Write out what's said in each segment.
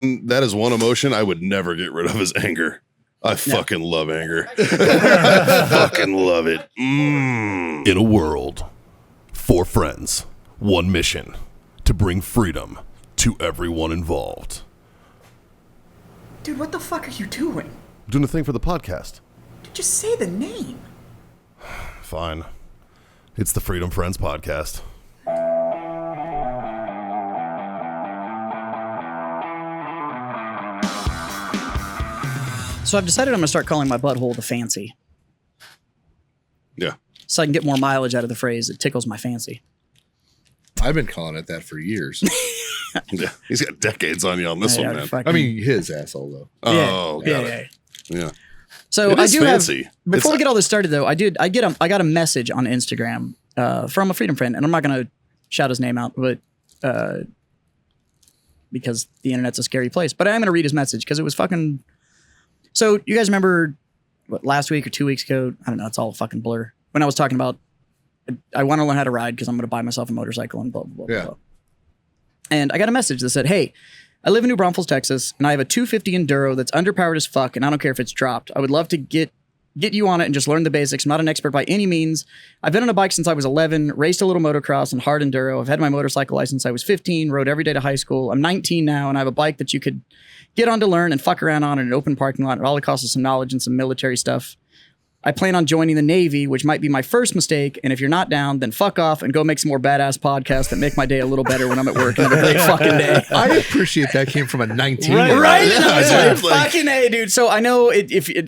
that is one emotion I would never get rid of is anger. I fucking love anger. Fucking love it. In a world, 4 friends, 1 mission, to bring freedom to everyone involved. Dude, what the fuck are you doing? Doing a thing for the podcast. Dude, just say the name. Fine. It's the Freedom Friends Podcast. So I've decided I'm going to start calling my butthole the fancy. Yeah. So I can get more mileage out of the phrase, it tickles my fancy. I've been calling it that for years. Yeah. He's got decades on you on this one, man. I mean, his asshole, though. Oh, yeah. So It I is do fancy. have, before we get all this started though, I got a message on Instagram from a freedom friend, and I'm not going to shout his name out, but because the internet's a scary place, but I am going to read his message because it was fucking. So you guys remember what, last week or 2 weeks ago? I don't know. It's all a fucking blur. When I was talking about, I want to learn how to ride because I'm going to buy myself a motorcycle and blah, blah, blah, blah. And I got a message that said, hey, I live in New Braunfels, Texas, and I have a 250 Enduro that's underpowered as fuck, and I don't care if it's dropped. I would love to get you on it and just learn the basics. I'm not an expert by any means. I've been on a bike since I was 11, raced a little motocross and hard enduro. I've had my motorcycle license since I was 15, rode every day to high school. I'm 19 now, and I have a bike that you could get on to learn and fuck around on in an open parking lot. It all costs us some knowledge and some military stuff. I plan on joining the Navy, which might be my first mistake. And if you're not down, then fuck off and go make some more badass podcasts that make my day a little better when I'm at work and have a great fucking day. I appreciate that came from a 19. Right? Yeah, fucking A, dude. So I know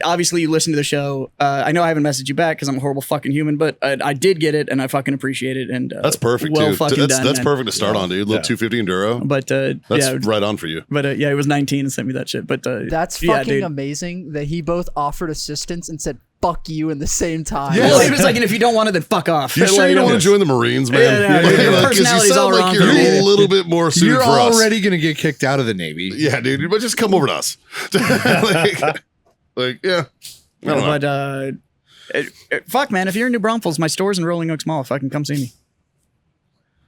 obviously you listen to the show. I know I haven't messaged you back because I'm a horrible fucking human, but I did get it and I fucking appreciate it. And that's perfect well too. Fucking That's done, perfect to start on, dude. Little 250 Enduro. But that's right on for you. But it was 19 and sent me that shit. But that's fucking amazing that he both offered assistance and said fuck you in the same time. Yeah. Well, he was like, and if you don't want it, then fuck off. You sure you don't want to join the Marines, man? Your personality's all wrong. You're a little bit more suited You're for us. already going to get kicked out of the Navy. Yeah, dude. But just come over to us. Yeah. But fuck, man. If you're in New Braunfels, my store's in Rolling Oaks Mall. Fucking come see me.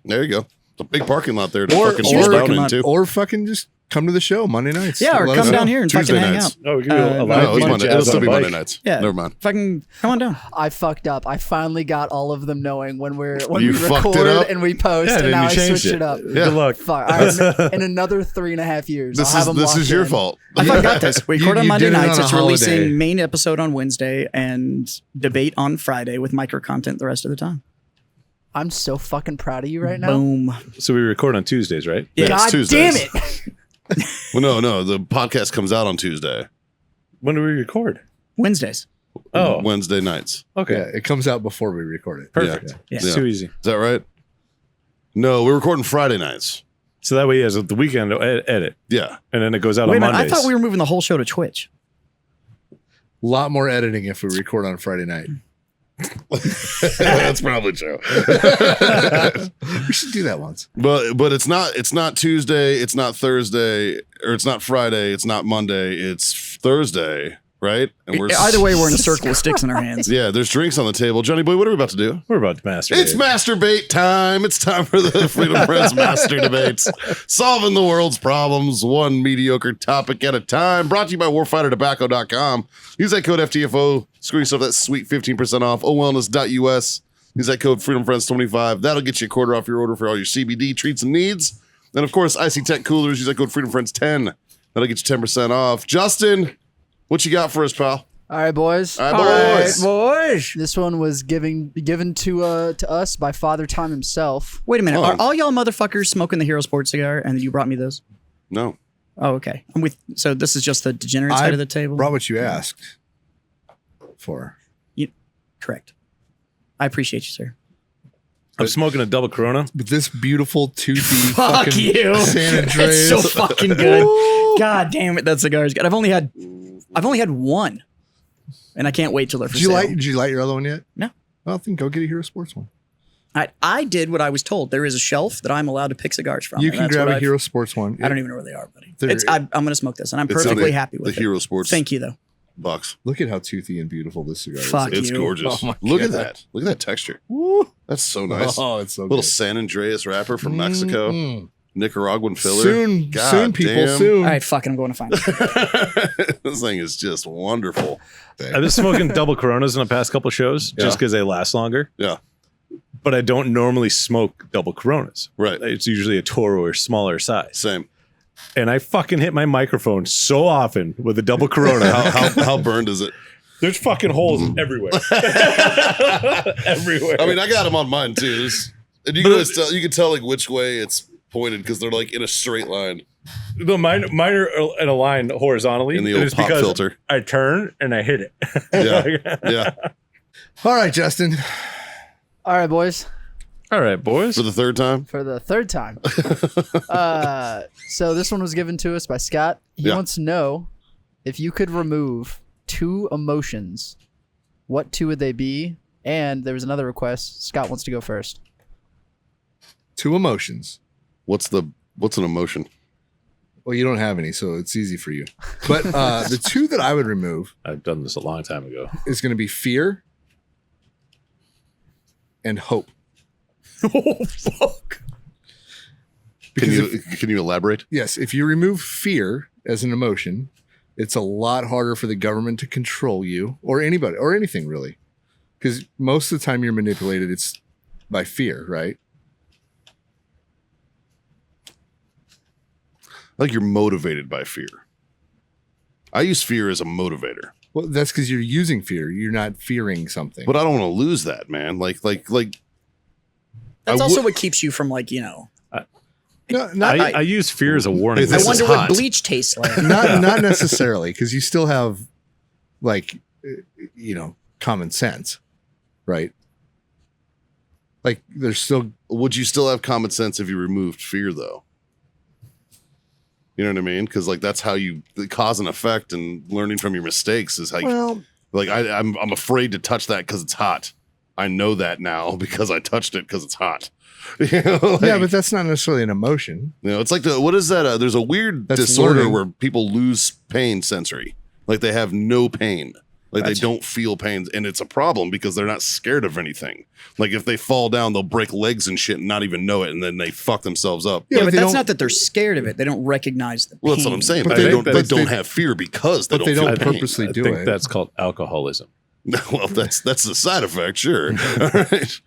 There you go. It's a big parking lot there to fucking shoot down into. Or fucking just come to the show Monday nights. Yeah, or come down here and Tuesday fucking hang nights. out. Oh, we can do a live Monday. It'll still be Monday nights. Yeah. Never mind. Fucking come on down. I fucked up. I finally got all of them knowing when we fucked it record up? and we post, Yeah, and then now you I changed switched it up. Yeah. Good luck. Fuck. In another 3.5 years, I'll have them This locked is your in. fault. I fucking got this. We record on you Monday did it nights. on a It's holiday. releasing main episode on Wednesday and debate on Friday with micro content the rest of the time. I'm so fucking proud of you right now. Boom. So we record on Tuesdays, right? Yeah, God it's Tuesdays. damn it. Well, no. The podcast comes out on Tuesday. When do we record? Wednesdays. Oh, Wednesday nights. okay. Yeah, it comes out before we record it. Perfect. Yeah. It's too easy. Is that right? No, we're recording Friday nights. So that way he has the weekend to edit, Yeah. and then it goes out Wait a on minute. Mondays. I thought we were moving the whole show to Twitch. A lot more editing if we record on Friday night. That's probably true. We should do that once. But it's not Tuesday, it's not Thursday, or it's not Friday, it's not Monday, it's Thursday, right? And Either way, we're in a circle with sticks in our hands. Yeah, there's drinks on the table. Johnny boy, what are we about to do? We're about to masturbate. It's masturbate time. It's time for the Freedom Friends Master Debates. Solving the world's problems, one mediocre topic at a time. Brought to you by warfightertobacco.com. Use that code FTFO. Screw yourself that sweet 15% off. owellness.us. Use that code FreedomFriends25. That'll get you a quarter off your order for all your CBD treats and needs. And of course, Icy Tech Coolers. Use that code FreedomFriends10. That'll get you 10% off. Justin, what you got for us, pal? All right, boys. All right, boys. This one was given to us by Father Time himself. Wait a minute. Oh. Are all y'all motherfuckers smoking the Hero Sports cigar and you brought me those? No. Oh, okay. So this is just the degenerate side of the table? Brought what you asked for. Correct. I appreciate you, sir. I'm smoking a double Corona. But this beautiful toothy Fuck fucking you. San Andreas. It's so fucking good. God damn it, that cigar is good. I've only had one, and I can't wait till they're for sale. Did you light your other one yet? No. Well, then go get a Hero Sports one. I did what I was told. There is a shelf that I'm allowed to pick cigars from. You and can that's grab what a Hero Sports one. I don't even know where they are, buddy. They're- I'm going to smoke this, and I'm It's in perfectly happy with the it. Hero Sports Thank you, though. box. Look at how toothy and beautiful this cigar is. Fuck It's you. gorgeous. Oh my Look at God. that. Look at that texture. That's so nice. Oh, it's so Little good. San Andreas wrapper from Mexico. Nicaraguan filler. Soon, God soon, people, damn. soon. All right, fucking, I'm going to find it. This thing is just wonderful. I've been smoking double Coronas in the past couple shows just Yeah. because they last longer. Yeah, But I don't normally smoke double Coronas. right. It's usually a Toro or smaller size. Same. And I fucking hit my microphone so often with a double Corona. How burned is it? There's fucking holes everywhere. Everywhere. I mean, I got them on mine too. And you can always tell, you can tell like which way it's pointed because they're like in a straight line. no, mine are in a line horizontally. In the and old it's pop because filter. I turn and I hit it. Yeah, yeah. All right, Justin. All right, boys. All right, boys. For the third time. For the third time. So this one was given to us by Scott. He Yeah. wants to know if you could remove 2 emotions, what 2 would they be? And there was another request. Scott wants to go first. 2 emotions. What's an emotion? Well, you don't have any, so it's easy for you. But the 2 that I would remove I've done this a long time ago. is going to be fear and hope. Oh, fuck. Can Because you elaborate? Yes, if you remove fear as an emotion, it's a lot harder for the government to control you or anybody or anything really. Because most of the time you're manipulated, it's by fear, right? Like you're motivated by fear. I use fear as a motivator, Well, that's because you're using fear. You're not fearing something. but I don't want to lose that, man. Like That's I also would- what keeps you from like, no, not, I use fear as a warning. Hey, I this is wonder hot. what bleach tastes like. not necessarily, because you still have like common sense, right? Like there's still Would you still have common sense if you removed fear, though? You know what I mean? Because like that's how you the cause and effect, and learning from your mistakes is how. Like I'm afraid to touch that because it's hot. I know that now because I touched it because it's hot. You know, like, yeah, but that's not necessarily an emotion. you know, it's like what is that? There's a weird That's disorder learning. where people lose pain sensory, like they have no pain, like they don't feel pain, and it's a problem because they're not scared of anything. Like if they fall down, they'll break legs and shit and not even know it, and then they fuck themselves up. Yeah, but they that's don't- not that they're scared of it. They don't recognize the pain. Well, that's what I'm saying. But But they they don't- don't. but They don't they- have fear because they but don't they feel don't pain. purposely I do think it. that's called alcoholism. Well, that's the side effect, sure. All right,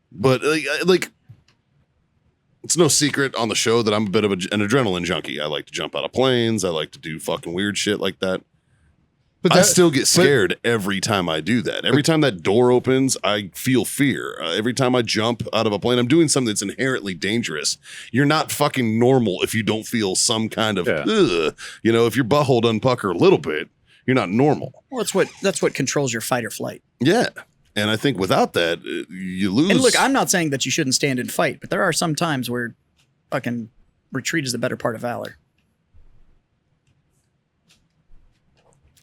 but like, it's no secret on the show that I'm a bit of an adrenaline junkie. I like to jump out of planes. I like to do fucking weird shit like that. But I that- still get scared every time I do that. Every time that door opens, I feel fear. Every time I jump out of a plane, I'm doing something that's inherently dangerous. You're not fucking normal if you don't feel some kind of, Yeah. ugh. You know, if your butthole doesn't pucker a little bit, you're not normal. Well, that's what controls your fight or flight. Yeah. And I think without that, you lose. And look, I'm not saying that you shouldn't stand and fight, but there are some times where fucking retreat is the better part of valor.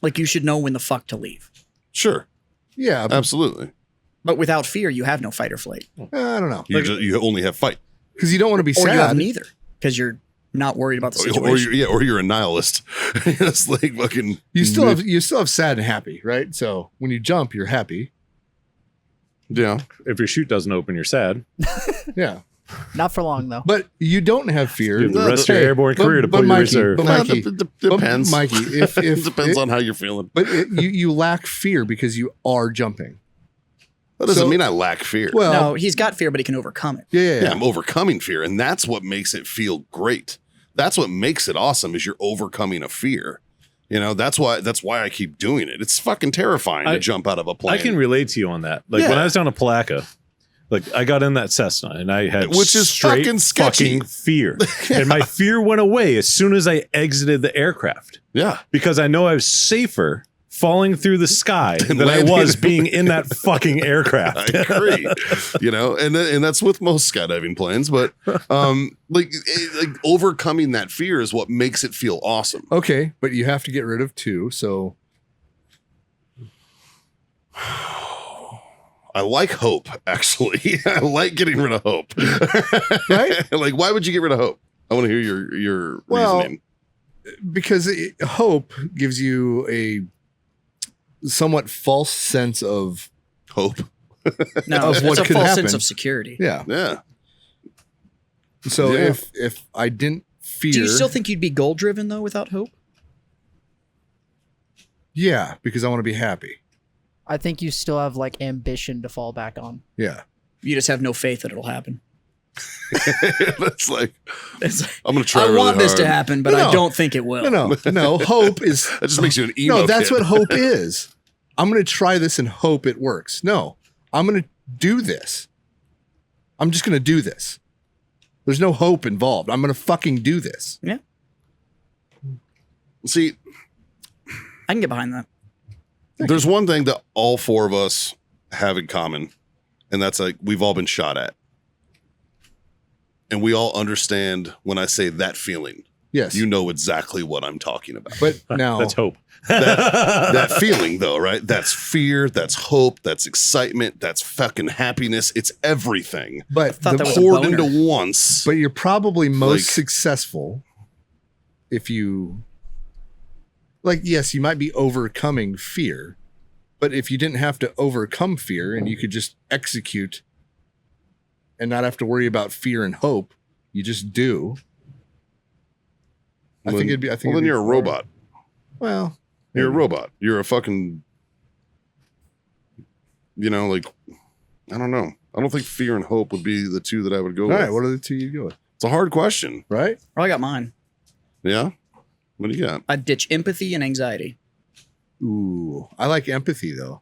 Like you should know when the fuck to leave. Sure. yeah, but, Absolutely. But without fear, you have no fight or flight. I don't know, You only have fight. because you don't want to be Or you have sad. neither. Because you're not worried about the Or situation. you're a nihilist. It's like fucking. You still have sad and happy, right? So when you jump, you're happy. Yeah. If your chute doesn't open, you're sad. Yeah, Not for long, though. but you don't have fear. You have the No, rest of your Hey, airborne career to but pull your Mikey, reserve. but Well, Mikey, depends. But Mikey, if It depends on how you're feeling. but you lack fear because you are jumping. That doesn't So- mean I lack fear. Well, No, he's got fear, but he can overcome it. yeah, I'm overcoming fear, and that's what makes it feel great. That's what makes it awesome is you're overcoming a fear. You know, that's why I keep doing it. It's fucking terrifying to jump out of a plane. I can relate to you on that. Like when Yeah. I was down in Palaca, like I got in that Cessna and I had Which is straight fucking sketchy. fucking fear. And my fear went away as soon as I exited the aircraft Yeah. because I know I was safer falling through the sky than I landing. was being in that fucking aircraft. I agree. You know, and that's with most skydiving planes, but like overcoming that fear is what makes it feel awesome. okay, but you have to get rid of 2. So I like hope, actually. I like getting rid of hope. Right? Like, why would you get rid of hope? I want to hear your Well, reasoning. because hope gives you a somewhat false sense of Hope. No, Of it's what a could false happen. sense of security. yeah. Yeah. So Yeah. if I didn't fear, Do you still think you'd be goal driven though without hope? yeah, because I want to be happy. I think you still have like ambition to fall back on. Yeah. You just have no faith that it'll happen. That's like, It's like, I'm gonna try. I really want this to hard. happen, but No. I don't think it will. No. Hope is That just makes you an emo. no. That's kid. what hope is. I'm going to try this and hope it works. No, I'm going to do this. I'm just going to do this. There's no hope involved. I'm going to fucking do this. Yeah, See, I can get behind that. there's one thing that all four of us have in common, and that's like we've all been shot at. And we all understand when I say that feeling. Yes. You know exactly what I'm talking about. But now That's hope. That feeling, though, right? That's fear, that's hope, that's excitement, that's fucking happiness. It's everything but thought that was a poured boner. into once. but you're probably most Like- successful if you like, yes, you might be overcoming fear, but if you didn't have to overcome fear and you could just execute and not have to worry about fear and hope, you just do. I think it'd be. I think. Well, then it'd be you're a far- robot. Well, You're a robot. You're a fucking. Like, I don't know. I don't think fear and hope would be the two that I would go all with. right. What are the two you go with? It's a hard question. Right? Well, I got mine. Yeah. What do you got? I'd ditch empathy and anxiety. Ooh, I like empathy though.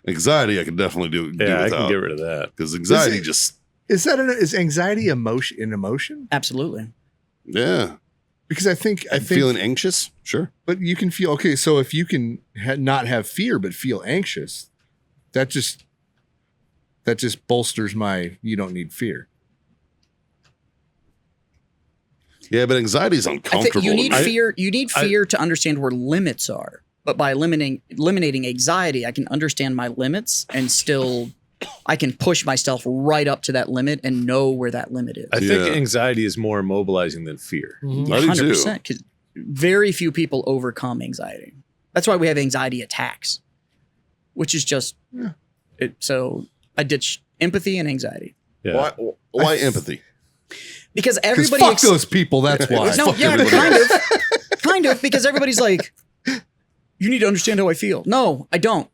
Anxiety, I could definitely do Yeah, I without. can get rid of that. Because anxiety Is it- just, Is anxiety an emotion? Absolutely. yeah. Because I think Feeling anxious? Sure. but you can feel okay. So if you can not have fear but feel anxious, that just bolsters my you don't need fear. Yeah, but anxiety is I uncomfortable. think you need to me. fear. You need fear to understand where limits are. But by eliminating anxiety, I can understand my limits and still I can push myself right up to that limit and know where that limit is. I think Yeah. anxiety is more immobilizing than fear. I do too. 100%. Because very few people overcome anxiety. That's why we have anxiety attacks, which is just it. So I ditch empathy and anxiety Yeah. Why empathy? because Because everybody fuck those people. That's why. No, Fuck yeah, everybody. kind of, because everybody's like, you need to understand how I feel. No, I don't.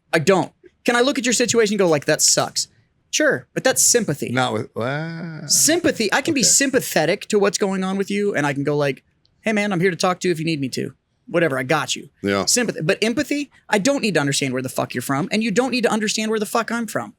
Can I look at your situation and go like, that sucks? Sure, but that's sympathy. Not with. Sympathy. I can be Okay. sympathetic to what's going on with you, and I can go like, hey man, I'm here to talk to you if you need me to. Whatever, I got you. Yeah. Sympathy. But empathy, I don't need to understand where the fuck you're from, and you don't need to understand where the fuck I'm from.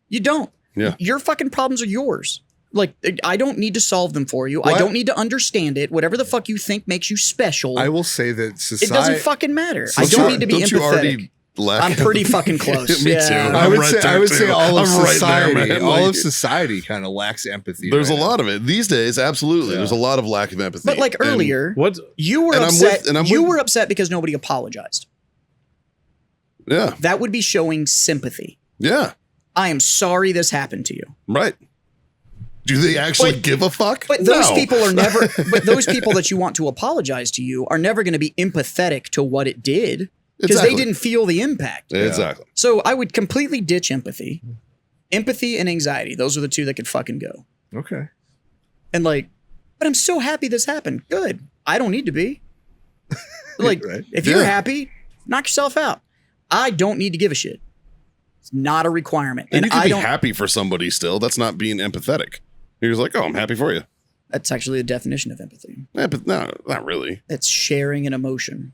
You don't. Yeah. Your fucking problems are yours. Like, I don't need to solve them for you. I What? don't need to understand it. Whatever the fuck you think makes you special. I will say that It society. doesn't fucking matter. I Don't don't you- need to be don't you empathetic. already lack I'm pretty fucking close. Me Yeah. too. I I'm would right say. there, I would say too. all of I'm right there, society. man. All Like, of society kind of lacks empathy. There's right a lot of it these days. Absolutely, Yeah. there's a lot of lack of empathy. But like And- earlier, What? you were And I'm upset. with- and I'm you with- were upset because nobody apologized. yeah, That would be showing sympathy. yeah, I am sorry this happened to you. right. Do they actually But- give a fuck? But those No. people are never. But those people that you want to apologize to you are never going to be empathetic to what it did because Exactly. they didn't feel the impact. Exactly. So I would completely ditch empathy. Empathy and anxiety. Those are the two that could fucking go. Okay. And like, but I'm so happy this happened. Good. I don't need to be. Like, Right. if you're Yeah. happy, knock yourself out. I don't need to give a shit. It's not a requirement. And you can I be don't. happy for somebody still. That's not being empathetic. You're just like, oh, I'm happy for you. That's actually a definition of empathy. Yeah, but no, not really. It's sharing an emotion.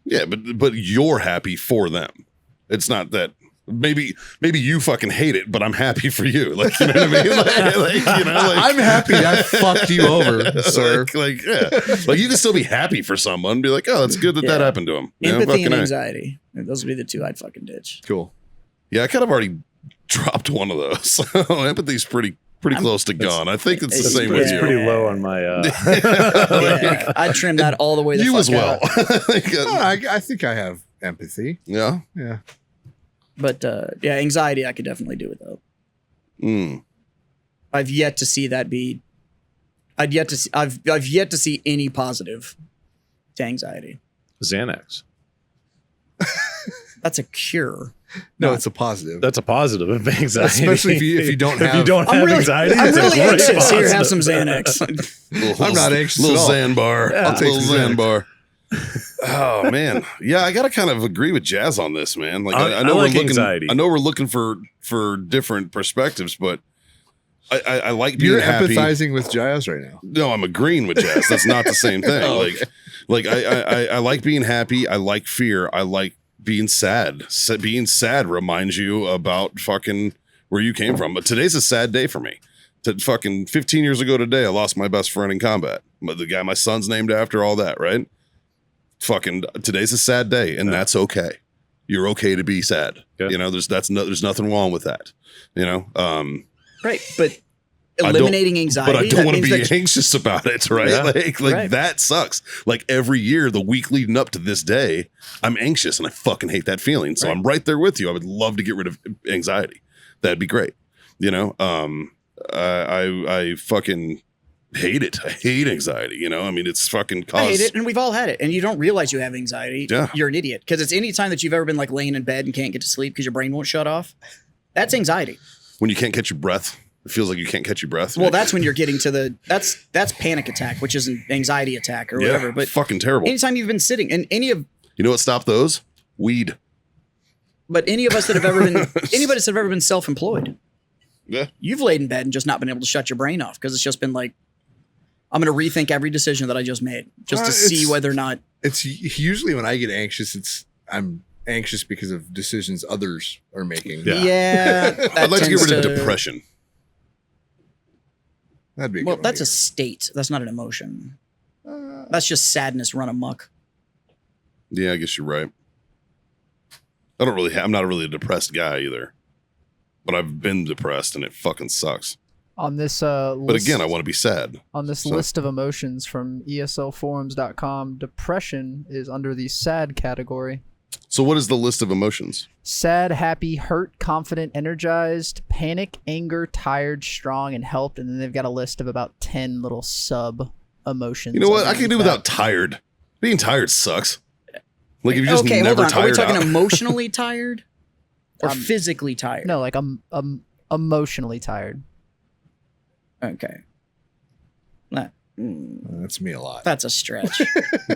Yeah, but you're happy for them. It's not that. Maybe you fucking hate it, but I'm happy for you. Like, you know what I mean? Like, you know, like, I'm happy I fucked you over, sir. yeah. Like you can still be happy for someone. Be like, oh, that's good that Yeah. happened to him. You know, Empathy and fucking A. anxiety. Those would be the two I'd fucking ditch. Cool. Yeah, I kind of already dropped one of those. So empathy's pretty close to gone. I think it's the it's same pretty- with It's you. pretty low on my. Yeah, I'd trim that all the way the You fuck as well. out. Like, Oh, I think I have empathy. yeah. Yeah. But yeah, anxiety, I could definitely do without. Mm. I've yet to see that be. I've yet to see any positive to anxiety. Xanax. That's a cure. No, it's a positive. That's a positive of anxiety. Especially if you don't have. have anxiety. I'm it's a really great anxious. Here, have positive. some Xanax. I'm not anxious Little at all. Xan bar. I'll take little some Xan bar. Oh man, yeah, I gotta kind of agree with Jazz on this, man. Like I know I like we're looking. anxiety. I know we're looking for different perspectives, but I like being You're happy. empathizing with Jazz right now. No, I'm agreeing with Jazz. That's not the same thing. Oh, Like I like being happy. I like fear. I like being sad. Being sad reminds you about fucking where you came from. But today's a sad day for me. To fucking 15 years ago today, I lost my best friend in combat. The guy my son's named after, all that, right? Fucking today's a sad day, and that's okay. You're okay to be sad. Yeah. You know, there's nothing wrong with that. You know, Right, but eliminating anxiety. but I don't that want to means be that- anxious about it, right? Yeah. Like Right. that sucks. Like every year, the week leading up to this day, I'm anxious and I fucking hate that feeling. So Right. I'm right there with you. I would love to get rid of anxiety. That'd be great. You know, I fucking hate it. I hate anxiety. You know, I mean, it's fucking I hate cause. it, and we've all had it, and you don't realize you have anxiety. Yeah. You're an idiot because it's any time that you've ever been like laying in bed and can't get to sleep because your brain won't shut off. That's anxiety. When you can't catch your breath, it feels like you can't catch your breath. Well, that's when you're getting to that's panic attack, which is an anxiety attack or whatever. But fucking terrible. anytime you've been sitting, and You know what stopped those? Weed. any of us that have ever been anybody that's ever been self-employed, Yeah. you've laid in bed and just not been able to shut your brain off because it's just been like, I'm going to rethink every decision that I just made just to see It's- whether or not. It's usually when I get anxious, I'm anxious because of decisions others are making. Yeah. Yeah, that I'd like to get tends rid of depression. That'd be a Well, good that's one. a state. That's not an emotion. That's just sadness run amok. Yeah, I guess you're right. I don't really. I'm not really a depressed guy either, but I've been depressed and it fucking sucks. On this But list, again, I want to be sad. on this so- list of emotions from ESLforums.com, depression is under the sad category. So, what is the list of emotions? Sad, happy, hurt, confident, energized, panic, anger, tired, strong, and helped. And then they've got a list of about 10 little sub emotions. You know what? I can do underneath without that. tired. Being tired sucks. Like if you just Okay, hold never on. Are we tired talking out. emotionally tired or physically tired? No, like I'm emotionally tired. Okay. That's me a lot. That's a stretch.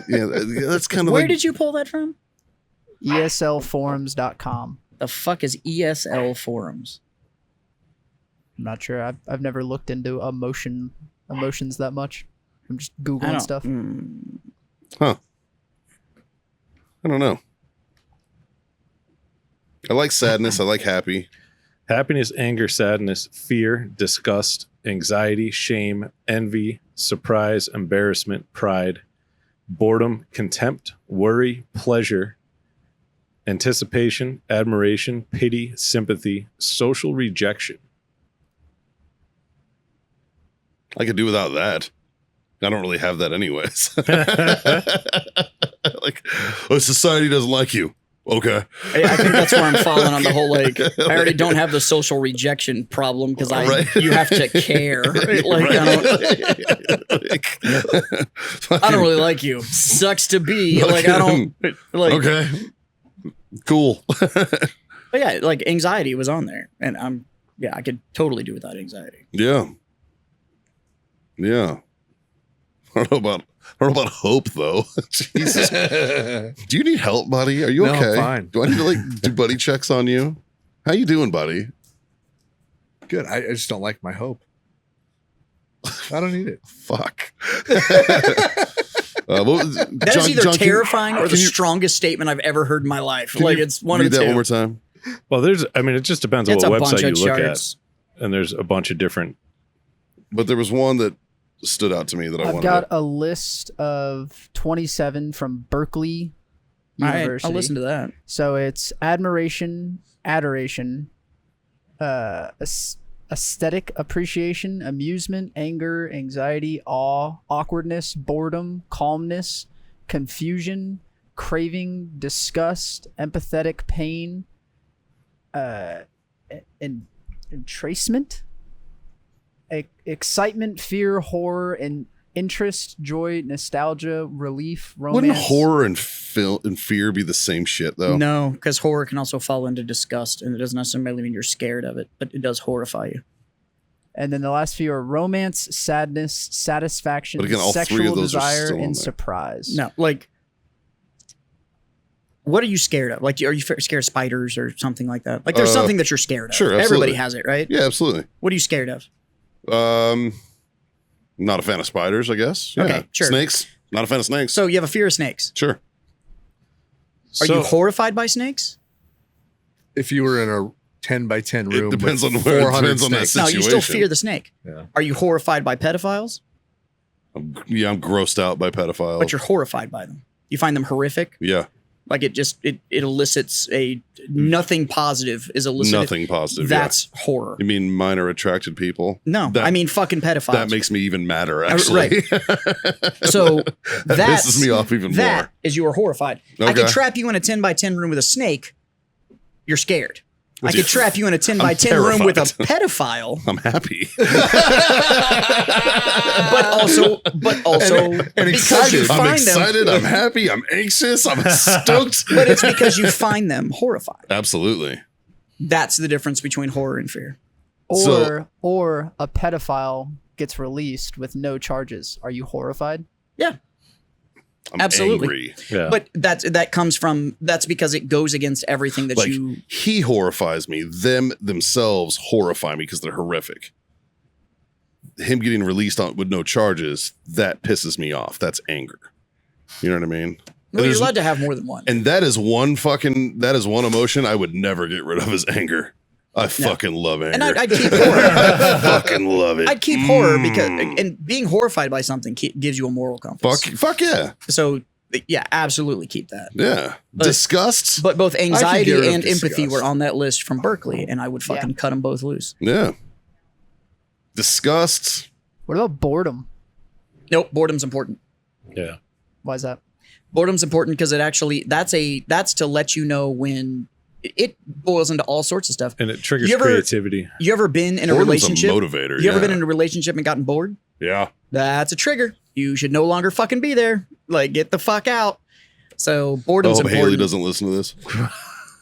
Yeah, that's kind of Where like. did you pull that from? ESLforums.com. The fuck is ESL forums? I'm not sure. I've never looked into emotions that much. I'm just I googling don't. stuff. Huh. I don't know. I like sadness. I like happy. Happiness, anger, sadness, fear, disgust, anxiety, shame, envy, surprise, embarrassment, pride, boredom, contempt, worry, pleasure, anticipation, admiration, pity, sympathy, social rejection. I could do without that. I don't really have that anyways. Like, oh, society doesn't like you. Okay. I think that's where I'm falling on the whole like. I already don't have the social rejection problem because Right. you have to care. Like I don't really like you. Sucks to be like I don't like. Okay. Cool. But yeah, like anxiety was on there, and I could totally do without anxiety. Yeah. Yeah. I don't know about hope though. Jesus. Do you need help, buddy? Are you No, I'm okay? fine. Do I need to like do buddy checks on you? How you doing, buddy? Good. I just don't like my hope. I don't need it. Fuck. What was, That is either John, can you- terrifying or the can you- strongest statement I've ever heard in my life. can Like you it's one read of the that two. one more time. Well, it just depends on It's a what bunch website of you look charts. at. And there's a bunch of different. But there was one that stood out to me that I I've wanted. got a list of 27 from Berkeley All right, University. I'll listen to that. So it's admiration, adoration, aesthetic appreciation, amusement, anger, anxiety, awe, awkwardness, boredom, calmness, confusion, craving, disgust, empathetic pain, entracement, excitement, fear, horror, and interest, joy, nostalgia, relief, romance. Wouldn't horror and fear be the same shit though? No, because horror can also fall into disgust, and it doesn't necessarily mean you're scared of it, but it does horrify you. And then the last few are romance, sadness, satisfaction, But again, all three sexual of those are desire, still in and there. surprise. No, like, what are you scared of? Like, are you scared of spiders or something like that? Like, there's something that you're scared of. Sure, absolutely. Everybody has it, right? Yeah, absolutely. What are you scared of? Not a fan of spiders, I guess. Yeah. Okay, sure. Snakes. Not a fan of snakes. So you have a fear of snakes. Sure. Are you horrified by snakes? If you were in a 10 by 10 room, It depends with on where. It 400 depends on that snakes. No, you still situation. fear the snake. Yeah. Are you horrified by pedophiles? I'm grossed out by pedophiles. But you're horrified by them. You find them horrific. yeah, Like it elicits nothing positive is elicited. nothing positive. That's horror. You mean minor attracted people? No, That- I mean fucking pedophiles. That makes me even madder. Actually, So that pisses me off even that more. is you are horrified. I Okay. could trap you in a 10 by 10 room with a snake. You're scared. I could trap you in a 10 by 10 room with a pedophile, I'm happy. but also and because you excited. I'm find them. excited. I'm happy. I'm anxious. I'm stoked. But it's because you find them horrifying. Absolutely. That's the difference between horror and fear. Or a pedophile gets released with no charges. Are you horrified? Yeah. I'm Absolutely. angry. Yeah. But that's because it goes against everything that Like you. he horrifies me. Them themselves horrify me because they're horrific. Him getting released with no charges, that pisses me off. That's anger. You know what I mean? Well, you're There's- allowed to have more than one. And that is one emotion I would never get rid of is anger. I fucking love anger. And I'd keep horror. I fucking love it. I'd keep horror because and being horrified by something gives you a moral compass. fuck yeah. So yeah, absolutely keep that. Yeah. Disgust. But both anxiety get rid of and empathy disgust. were on that list from Berkeley, and I would fucking cut them both loose. Yeah. Disgust. What about boredom? Nope, boredom's important. Yeah. Why is that? Boredom's important because it actually that's to let you know when it boils into all sorts of stuff. And it triggers You ever- creativity. You ever been in a Boredom's a relationship? motivator, You ever yeah. been in a relationship and gotten bored? Yeah. That's a trigger. You should no longer fucking be there. Like, get the fuck out. So I boredom's hope important. Haley doesn't listen to this.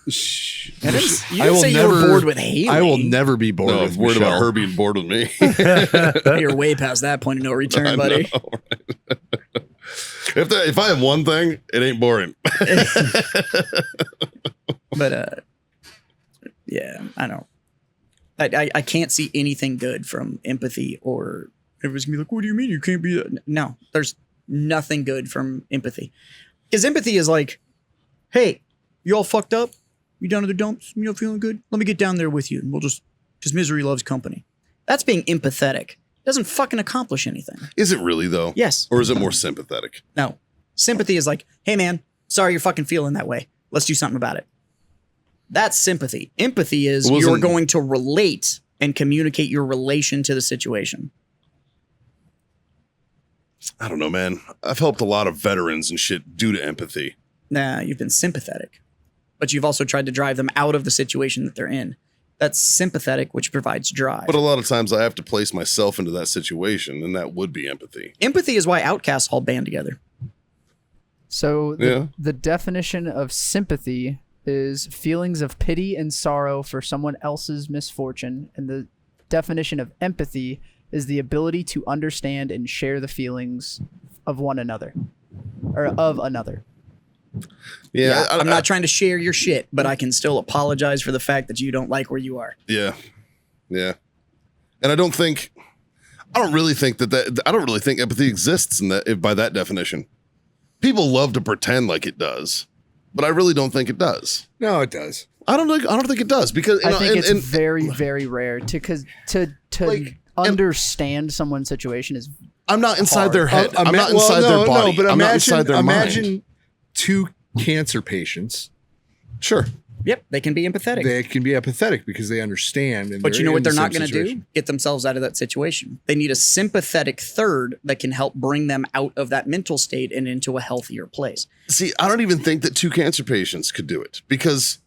You didn't say you were bored with Haley. I will never be bored No, with I'm worried about Michelle. her being bored with me. You're way past that point of no return, I buddy. know, right? If I have one thing, it ain't boring. But yeah, I don't. I can't see anything good from empathy or everybody's gonna be like, what do you mean you can't be that? No, there's nothing good from empathy. Because empathy is like, hey, you all fucked up? You down to the dumps? You not feeling good? Let me get down there with you and we'll just because misery loves company. That's being empathetic. Doesn't fucking accomplish anything. Is it really though? Yes. Or is it more sympathetic? No. Sympathy is like, hey man, sorry you're fucking feeling that way. Let's do something about it. That's sympathy. Empathy is you're going to relate and communicate your relation to the situation. I don't know, man. I've helped a lot of veterans and shit due to empathy. Nah, you've been sympathetic. But you've also tried to drive them out of the situation that they're in. That's sympathetic, which provides drive. But a lot of times I have to place myself into that situation, and that would be empathy. Empathy is why outcasts all band together. So Yeah. the definition of sympathy is feelings of pity and sorrow for someone else's misfortune, and the definition of empathy is the ability to understand and share the feelings of one another or of another. Yeah. I'm not trying to share your shit, but I can still apologize for the fact that you don't like where you are. Yeah. Yeah. And I don't really think empathy exists in that by that definition. People love to pretend like it does, but I really don't think it does. No, it does. I don't think it does because I think it's very, very rare to Like, understand someone's situation is I'm not inside their head. I'm not inside their body. but I'm not inside their imagine mind. two cancer patients. Sure. Yep, they can be empathetic. They can be empathetic because they understand. And But you know what in they're the not same going to do? situation. Get themselves out of that situation. They need a sympathetic third that can help bring them out of that mental state and into a healthier place. See, I don't even think that two cancer patients could do it because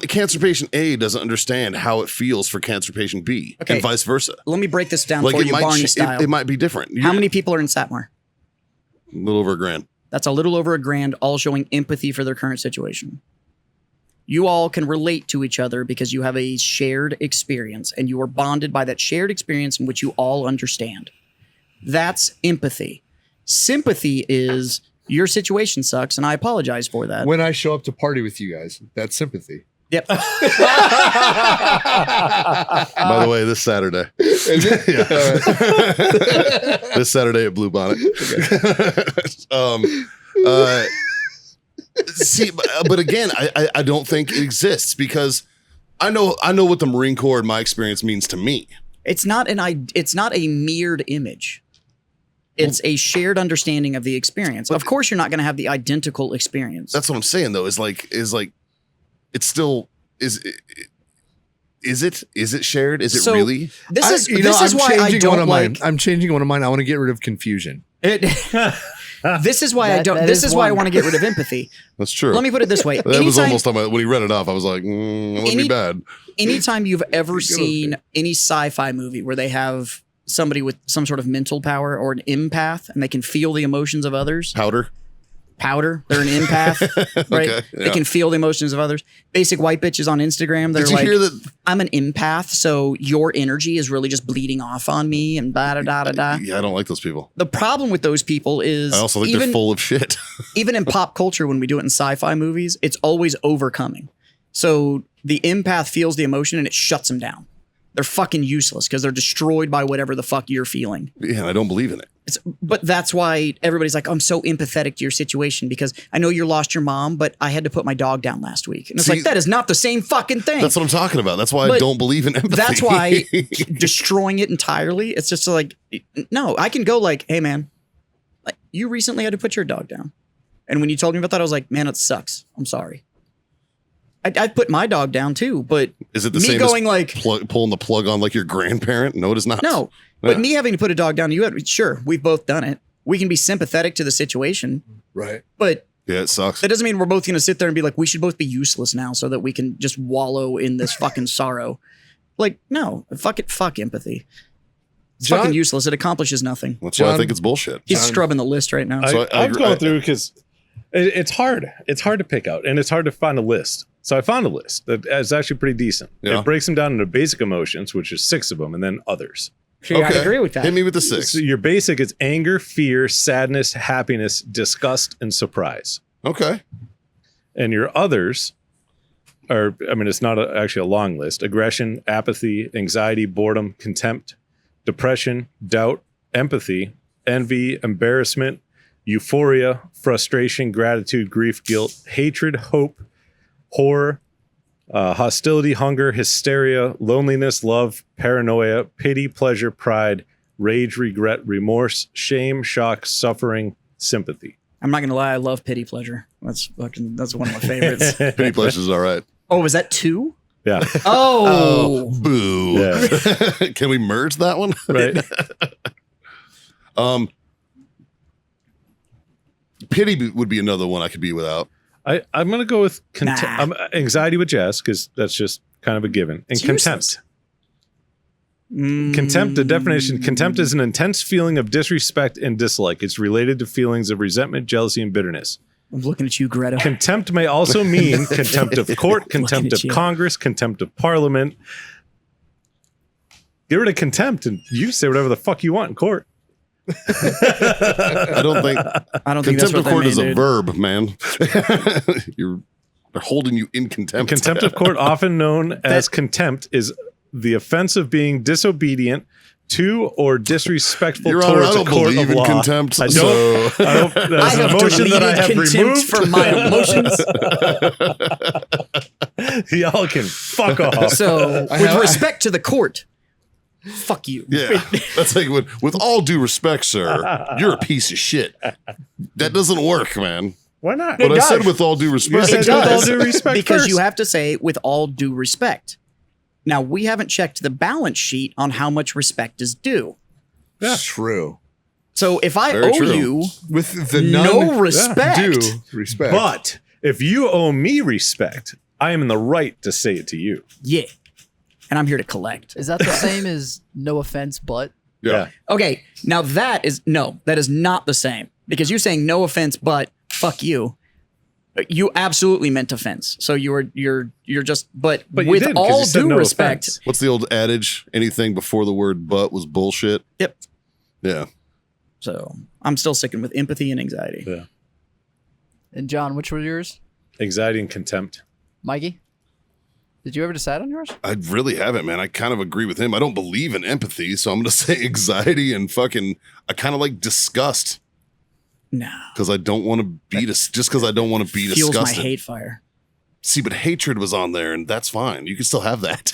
cancer patient A doesn't understand how it feels for cancer patient B, Okay. and vice versa. Let me break this down Like for it you, might, Barney style. it might be different. How many people are in Satmar? A little over $1,000. That's a little over $1,000, all showing empathy for their current situation. You all can relate to each other because you have a shared experience and you are bonded by that shared experience in which you all understand. That's empathy. Sympathy is your situation sucks and I apologize for that. When I show up to party with you guys, that's sympathy. Yep. By the way, this Saturday. Is it? This Saturday at Blue Bonnet. See, but again, I don't think it exists because I know what the Marine Corps in my experience means to me. It's not a mirrored image. It's a shared understanding of the experience. Of course, you're not going to have the identical experience. That's what I'm saying, though. Is like it's still is it shared? Is it So, really? This is I'm why I changing one don't of like mine. I'm changing one of mine. I want to get rid of confusion. it. This is why I That- don't. that This is is why I one. want to get rid of empathy. That's true. Let me put it this way: that was anytime, almost on my, when he read it off. I was like, it wouldn't be bad. anytime you've ever Good seen any sci-fi movie where they have somebody with some sort of mental power or an empath and they can feel the emotions of others. Powder, they're an empath, right? Okay, They yeah. can feel the emotions of others. Basic white bitches on Instagram, they're Did you like, hear that? I'm an empath, so your energy is really just bleeding off on me and da da da da da. Yeah, I don't like those people. The problem with those people is I also think they're full of shit. even in pop culture, when we do it in sci-fi movies, it's always overcoming. So the empath feels the emotion and it shuts them down. They're fucking useless because they're destroyed by whatever the fuck you're feeling. Yeah, I don't believe in it. But that's why everybody's like, I'm so empathetic to your situation because I know you lost your mom, but I had to put my dog down last week. And it's See, like, that is not the same fucking thing. That's what I'm talking about. That's why I But don't believe in empathy. That's why destroying it entirely, it's just like, no, I can go like, hey man, like you recently had to put your dog down. And when you told me about that, I was like, man, it sucks. I'm sorry. I'd put my dog down too, but Is it the me same going as like, pulling the plug on like your grandparent? No, it is not. no, Yeah. but me having to put a dog down, sure, we've both done it. We can be sympathetic to the situation, Right. but Yeah, it sucks. that doesn't mean we're both going to sit there and be like, we should both be useless now so that we can just wallow in this fucking sorrow. Like, no, fuck it, fuck empathy. It's John- fucking useless. It accomplishes nothing. That's why I John- think it's bullshit. He's scrubbing the list right now. So I I'm agree- going through because it's hard. It's hard to pick out, and it's hard to find a list. So I found a list that is actually pretty decent. Yeah. It breaks them down into basic emotions, which is 6 of them, and then others. I agree with that. Hit me with the 6. So your basic is anger, fear, sadness, happiness, disgust, and surprise. Okay. And your others are, I mean, it's not actually a long list: aggression, apathy, anxiety, boredom, contempt, depression, doubt, empathy, envy, embarrassment, euphoria, frustration, gratitude, grief, guilt, hatred, hope, horror, hostility, hunger, hysteria, loneliness, love, paranoia, pity, pleasure, pride, rage, regret, remorse, shame, shock, suffering, sympathy. I'm not going to lie. I love pity pleasure. That's one of my favorites. Pity pleasure's all right. Oh, was that 2? Yeah. Oh. Boo. Yeah. Can we merge that one? Right. Pity would be another one I could be without. I'm going to go with Nah. anxiety with Jess because that's just kind of a given. And It's contempt. useless. Contempt, the definition, contempt is an intense feeling of disrespect and dislike. It's related to feelings of resentment, jealousy, and bitterness. I'm looking at you, Greta. Contempt may also mean contempt of court, contempt at of you. Congress, contempt of parliament. Get rid of contempt and you say whatever the fuck you want in court. I don't think I don't think that's contempt what of that court mean, is a dude. verb, man. They're holding you in contempt. Contempt of court, often known as contempt, is the offense of being disobedient to or disrespectful Your Honor, towards I a don't court believe of in law. contempt, I don't. so- I don't. I That's have an emotion that I have deleted removed contempt from my emotions. Y'all can fuck off. So, with have- respect to the court, fuck you. Yeah, that's like with all due respect, sir, you're a piece of shit. That doesn't work, man. Why not? But I does. said with all due You respect. said It with all does, due respect because first. you have to say with all due respect. Now, we haven't checked the balance sheet on how much respect is due. Yeah. True. So if I Very owe true. you With the no none respect, due respect. But if you owe me respect, I am in the right to say it to you. Yeah. And I'm here to collect. Is that the same as no offense, but? Yeah. Okay, now that is not the same. Because you're saying no offense, but fuck you. You absolutely meant offense. So you're just but you with didn't, 'cause all you said due no respect. offense. What's the old adage? Anything before the word "but" was bullshit. Yep. Yeah. So I'm still sticking with empathy and anxiety. Yeah. And John, which were yours? Anxiety and contempt. Mikey? Did you ever decide on yours? I really haven't, man. I kind of agree with him. I don't believe in empathy, so I'm going to say anxiety and fucking. I kind of like disgust No. because I don't want to be just because I don't want to be Fuels disgusted. my hate fire. See, but hatred was on there, and that's fine. You can still have that.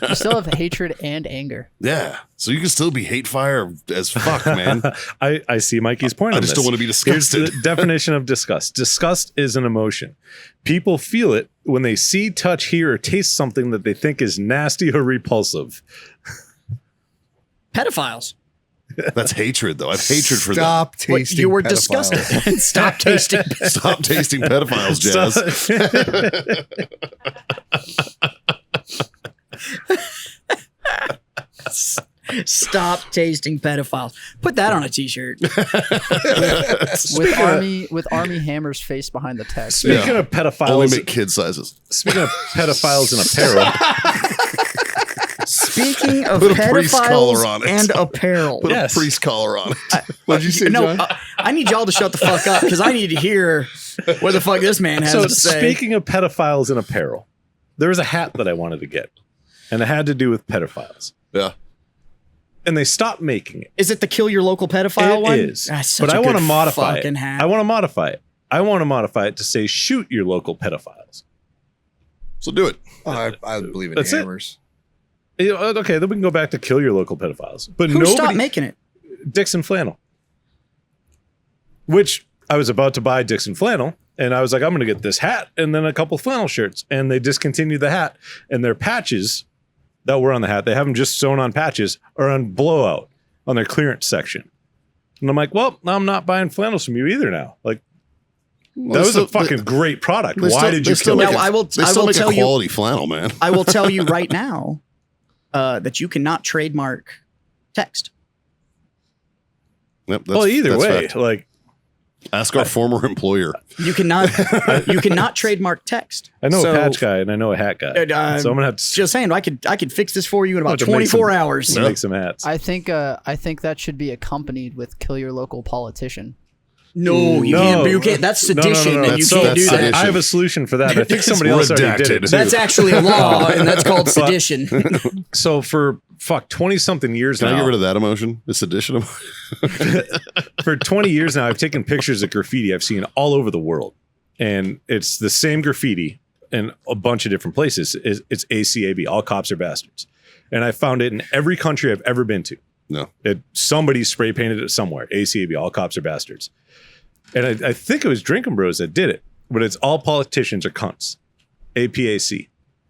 You still have hatred and anger. Yeah, so you can still be hate fire as fuck, man. I see Mikey's point. I on just this. don't want to be Here's disgusted. the definition of disgust. Disgust is an emotion. People feel it when they see, touch, hear, or taste something that they think is nasty or repulsive. Pedophiles. That's hatred, though. I have hatred for them. Stop What, tasting. you were pedophiles. disgusted. Stop tasting. Stop tasting pedophiles, Jazz. Stop tasting pedophiles. Put that on a t-shirt. With Army Hammer's face behind the text. Speaking of Only pedophiles, make kid sizes. speaking of pedophiles and apparel, Speaking of Put a priest collar on pedophiles it. and apparel. Put Yes. a priest collar on it. What'd you say, No, John? I need y'all to shut the fuck up because I need to hear what the fuck this man has so to say. speaking of pedophiles and apparel, there was a hat that I wanted to get, and it had to do with pedophiles, Yeah. and they stopped making it. Is it the kill your local pedophile It one? is, That's such but a I want to good modify fucking it. hat. I want to modify it. I want to modify it to say shoot your local pedophiles. So do it. Oh, I believe in That's it. hammers. Okay, then we can go back to kill your local pedophiles. But Who stopped nobody, making it? Dixon Flannel, which I was about to buy Dixon Flannel, and I was like, I'm going to get this hat and then a couple flannel shirts, and they discontinued the hat, and their patches that were on the hat, they have them just sewn on patches, are on blowout on their clearance section. And I'm like, well, I'm not buying flannels from you either now. Like, that was a fucking great product. Why did you kill make it? Now, I will They still make tell a you- quality flannel, man. I will tell you right now that you cannot trademark text. Yep, Well, either that's way, fact. like, Ask our former employer. You cannot trademark text. I know So, a patch guy and I know a hat guy. So I'm gonna have to Just saying, I could fix this for you in about to make 24 some- hours. make some hats. I think that should be accompanied with kill your local politician. No, you can't. That's No, no, no, sedition, no, and you that's- can't that's do that. sedition. I have a solution for that. I think somebody else already did it. redacted. too. That's actually a law, and that's called sedition. So for 20 something years Can I now, get rid of that emotion? This edition? for 20 years now, I've taken pictures of graffiti I've seen all over the world, and it's the same graffiti in a bunch of different places. It's ACAB, all cops are bastards, and I found it in every country I've ever been to. No. Somebody spray painted it somewhere. ACAB, all cops are bastards, and I think it was Drinking Bros that did it, but it's all politicians are cunts. APAC,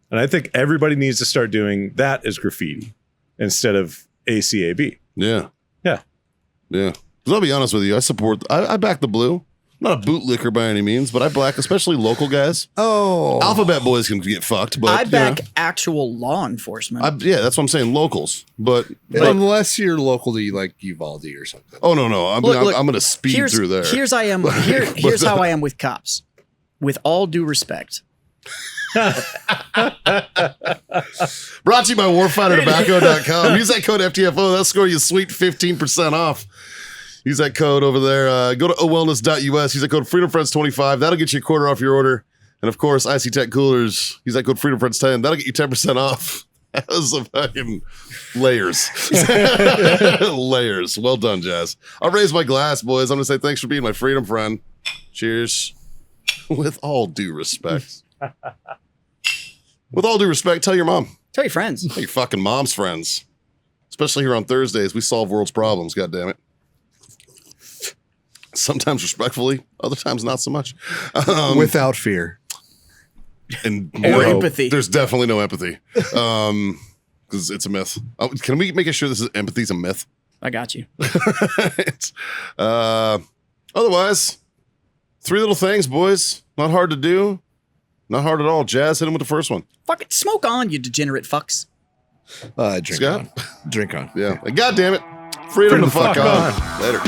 and I think everybody needs to start doing that as graffiti instead of ACAB. Yeah. Yeah. Yeah. 'Cause I'll be honest with you. I back the blue. I'm not a bootlicker by any means, but I black, especially local guys. Oh, Alphabet boys can get fucked, but I you back know, actual law enforcement. yeah, that's what I'm saying. Locals, but unless you're local to like Uvalde or something. oh no, I'm Look, going to speed here's, through there. Here's here's how I am with cops. With all due respect, Brought to you by warfightertobacco.com. Use that code FTFO. That'll score you a sweet 15% off. Use that code over there. Go to owellness.us. Use that code FreedomFriends25. That'll get you a quarter off your order. And of course, Icy Tech Coolers. Use that code FreedomFriends10. That'll get you 10% off. That was a fucking layers. Layers. Well done, Jazz. I'll raise my glass, boys. I'm going to say thanks for being my freedom friend. Cheers. With all due respect. With all due respect, tell your mom. tell your friends. Tell your fucking mom's friends. Especially here on Thursdays, we solve world's problems, goddammit. Sometimes respectfully, other times not so much. Without fear. And Or no, empathy. There's definitely no empathy. Because it's a myth. Can we make sure this is empathy's a myth? I got you. It's, otherwise, 3 little things, boys. Not hard to do. Not hard at all. Jazz, hit him with the first one. Fuck it. Smoke on, you degenerate fucks. Drink Scott? on. Drink on. Yeah. God damn it. Freedom to fuck on. Later.